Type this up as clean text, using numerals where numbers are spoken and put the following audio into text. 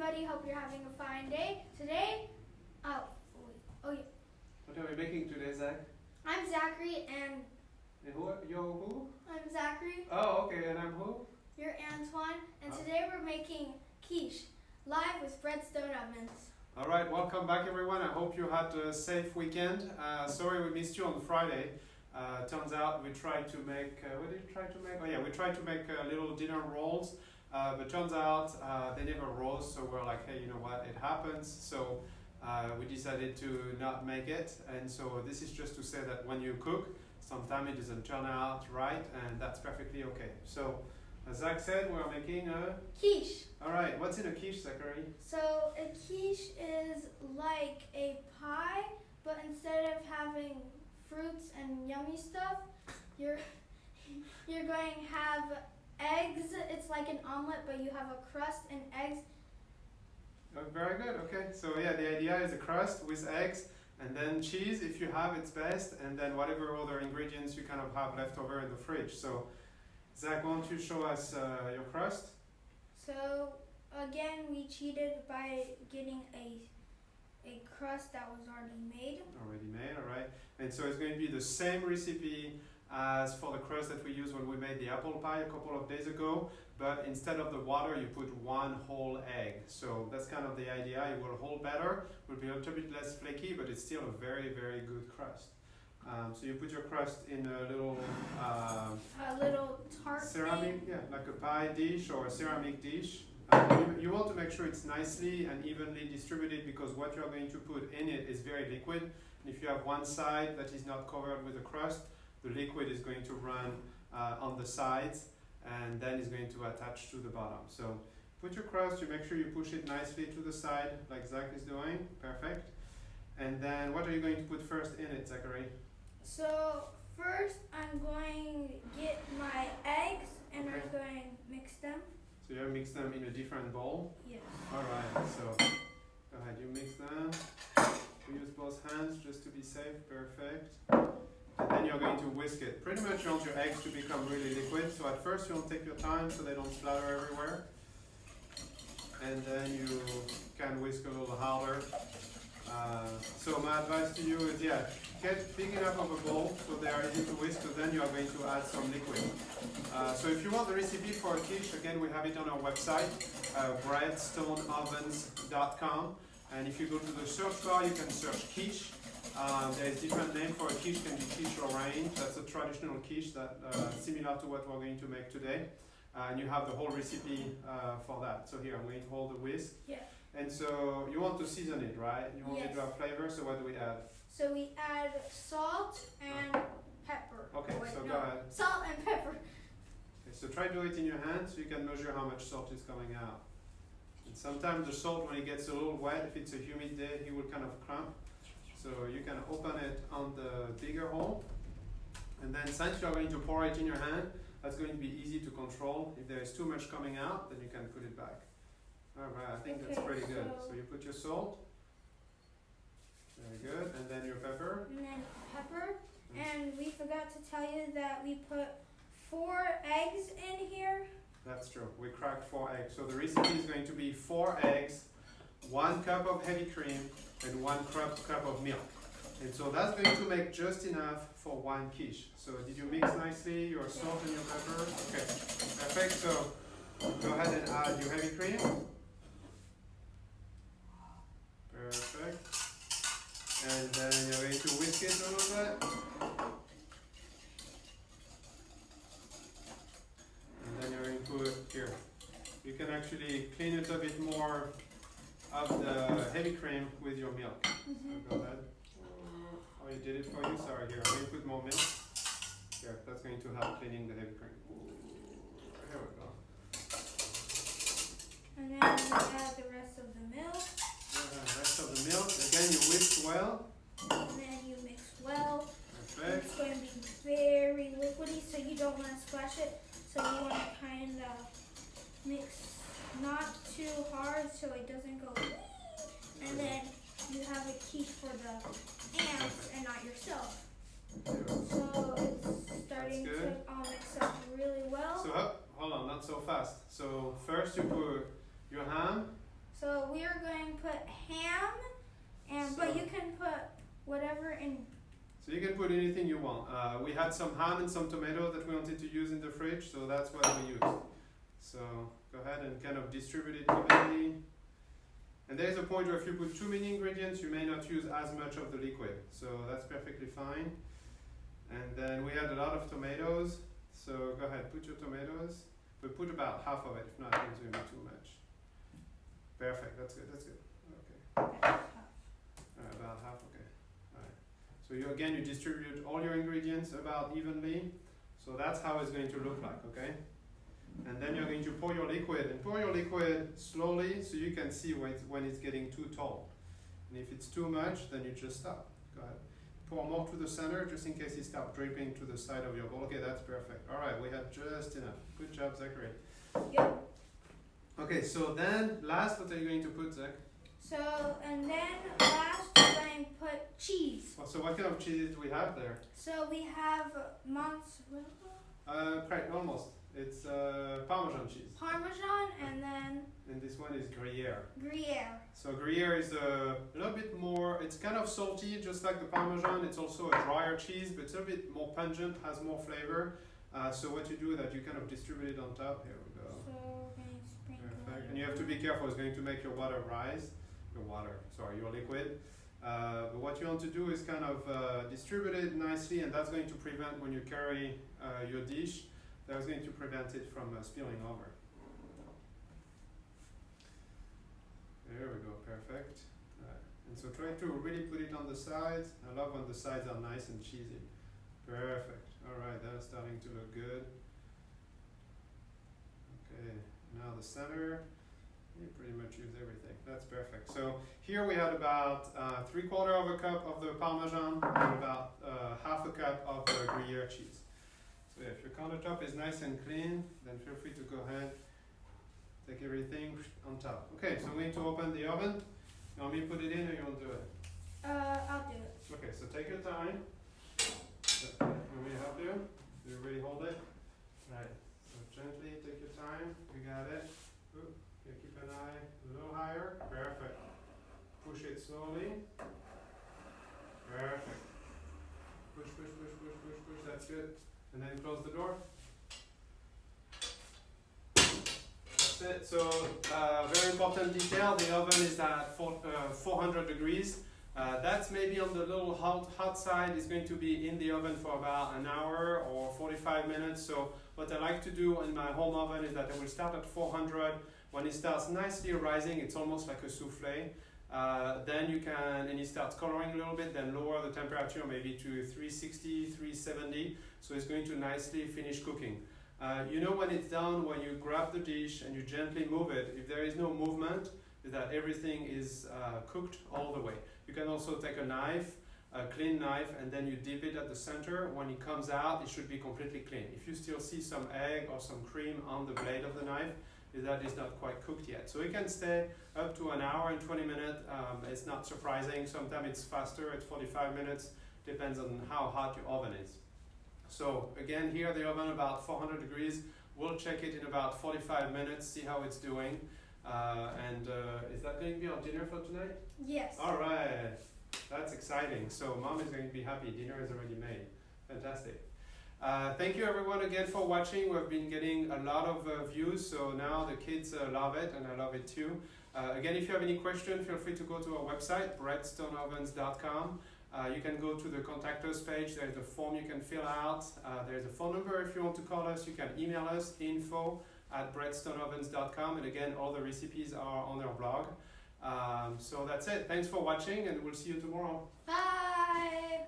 everybody. Hope you're having a fine day. Today, yeah. What are we making today, Zach? I'm Zachary and You're who? I'm Zachary. Oh, okay, and I'm who? You're Antoine, and today we're making quiche, live with breadstone ovens. Alright, welcome back everyone. I hope you had a safe weekend. Sorry we missed you on Friday. Turns out we tried to make, what did we try to make? Oh yeah, we tried to make little dinner rolls, but turns out they never rose, so we're like, hey, you know what, it happens. So we decided to not make it, and so this is just to say that when you cook, sometimes it doesn't turn out right, and that's perfectly okay. So, as Zach said, we're making a quiche. Alright, what's in a quiche, Zachary? So a quiche is like a pie, but instead of having fruits and yummy stuff, you're going to have eggs. It's like an omelet, but you have a crust and eggs. Oh, very good, okay. So yeah, the idea is a crust with eggs, and then cheese if you have, it's best, and then whatever other ingredients you kind of have left over in the fridge. So Zach, why don't you show us your crust? So again, we cheated by getting a crust that was already made. Alright. And so it's going to be the same recipe as for the crust that we used when we made the apple pie a couple of days ago, but instead of the water, you put one whole egg. So that's kind of the idea. It will hold better, will be a little bit less flaky, but it's still a very, very good crust. So you put your crust in a little tart ceramic, like a pie dish or a ceramic dish. You want to make sure it's nicely and evenly distributed, because what you're going to put in it is very liquid. And if you have one side that is not covered with a crust, the liquid is going to run on the sides, and then it's going to attach to the bottom. So put your crust, you make sure you push it nicely to the side like Zach is doing. Perfect. And then what are you going to put first in it, Zachary? So first I'm going to get my eggs and Okay. I'm going to mix them. So you mix them in a different bowl? Yes. Alright, so go ahead, you mix them. We use both hands just to be safe. Perfect. And then you're going to whisk it. Pretty much you want your eggs to become really liquid. So at first you want to take your time so they don't splatter everywhere. And then you can whisk a little harder. So my advice to you is, get big enough of a bowl so they are easy to whisk, but then you are going to add some liquid. So if you want the recipe for a quiche, again we have it on our website, breadstoneovens.com. And if you go to the search bar, you can search quiche. There is different name for a quiche. Can be quiche orange. That's a traditional quiche that similar to what we're going to make today. And you have the whole recipe for that. So here I'm going to hold the whisk. Yeah. And so you want to season it, right? You want it to have flavor. So what do we add? So we add salt and pepper. Okay, go ahead. Salt and pepper. Okay, so try to do it in your hand so you can measure how much salt is coming out. And sometimes the salt, when it gets a little wet, if it's a humid day, it will kind of clump. So you can open it on the bigger hole. And then since you're going to pour it in your hand, that's going to be easy to control. If there is too much coming out, then you can put it back. Alright, I think that's pretty good. So you put your salt. Very good. And then your pepper. And then pepper. And we forgot to tell you that we put 4 eggs in here. That's true. We cracked 4 eggs. So the recipe is going to be 4 eggs, 1 cup of heavy cream, and 1 cup of milk. And so that's going to make just enough for 1 quiche. So did you mix nicely your salt and your pepper? Okay, perfect. So go ahead and add your heavy cream. Perfect. And then you're going to whisk it a little bit. And then you're going to put here. You can actually clean it a bit more of the heavy cream with your milk. So go ahead. Oh, you did it for you? Sorry, here. I'm going to put more milk. Here, that's going to help cleaning the heavy cream. Here we go. And then we add the rest of the milk. The rest of the milk. Again, you whisk well. And then you mix well. Perfect. It's going to be very liquidy, so you don't want to splash it. So you want to kind of mix not too hard so it doesn't go. And then you have a quiche for the ants and not yourself. So it's starting to all mix up really well. So hold on, not so fast. So first you put your ham, So we are going to put ham, but you can put whatever in. So you can put anything you want. We had some ham and some tomato that we wanted to use in the fridge, so that's what we used. So go ahead and kind of distribute it evenly. And there's a point where if you put too many ingredients, you may not use as much of the liquid. So that's perfectly fine. And then we had a lot of tomatoes. So go ahead, put your tomatoes. But put about half of it, if not, it's going to be too much. Perfect, that's good, that's good. Okay. About half, okay. Alright. So you distribute all your ingredients about evenly. So that's how it's going to look like, okay? And then you're going to pour your liquid, and pour your liquid slowly so you can see when it's getting too tall. And if it's too much, then you just stop. Go ahead. Pour more to the center just in case it starts dripping to the side of your bowl. Okay, that's perfect. Alright, we have just enough. Good job, Zachary. Yep. Okay, so then last, what are you going to put, Zach? So, and then last we're going to put cheese. Oh, so what kind of cheese do we have there? So we have mozzarella. Right, almost. It's Parmesan cheese. Parmesan, and then. And this one is Gruyere. Gruyere. So Gruyere is a little bit more, it's kind of salty, just like the Parmesan. It's also a drier cheese, but it's a bit more pungent, has more flavor. So what you do is that you kind of distribute it on top. Here we go. So we're going to sprinkle. Perfect. And you have to be careful, it's going to make your water rise. Your liquid. But what you want to do is kind of distribute it nicely, and that's going to prevent when you carry your dish, that's going to prevent it from spilling over. There we go, perfect. And so try to really put it on the sides. I love when the sides are nice and cheesy. Perfect. Alright, that's starting to look good. Okay, now the center. You pretty much use everything. That's perfect. So here we had about 3/4 of a cup of the Parmesan and about half a cup of the Gruyere cheese. So if your countertop is nice and clean, then feel free to go ahead, take everything on top. Okay, so we need to open the oven. You want me to put it in or you want to do it? I'll do it. Okay, so take your time. Want me to help you? Do you really hold it? Right. So gently take your time. You got it. Ooh. Okay, keep an eye a little higher. Perfect. Push it slowly. Perfect. Push, push, push, push, push, push. That's good. And then close the door. That's it. So, very important detail. The oven is at 400 degrees. That's maybe on the little hot side. It's going to be in the oven for about an hour or 45 minutes. So what I like to do in my home oven is that I will start at 400. When it starts nicely rising, it's almost like a souffle. Then you can, and it starts coloring a little bit, then lower the temperature maybe to 360, 370. So it's going to nicely finish cooking. You know when it's done, when you grab the dish and you gently move it, if there is no movement, that everything is cooked all the way. You can also take a knife, a clean knife, and then you dip it at the center. When it comes out, it should be completely clean. If you still see some egg or some cream on the blade of the knife, that is not quite cooked yet. So it can stay up to an hour and 20 minutes. It's not surprising. Sometimes it's faster, it's 45 minutes. Depends on how hot your oven is. So again, here the oven about 400 degrees. We'll check it in about 45 minutes, see how it's doing. Is that going to be our dinner for tonight? Yes. All right. That's exciting. So mom is going to be happy. Dinner is already made. Fantastic. Thank you everyone again for watching. We've been getting a lot of views, so now the kids love it and I love it too. Again, if you have any questions, feel free to go to our website, breadstoneovens.com. You can go to the contact us page. There's a form you can fill out. There's a phone number if you want to call us. You can email us, info@breadstoneovens.com. And again, all the recipes are on our blog. So that's it. Thanks for watching and we'll see you tomorrow. Bye.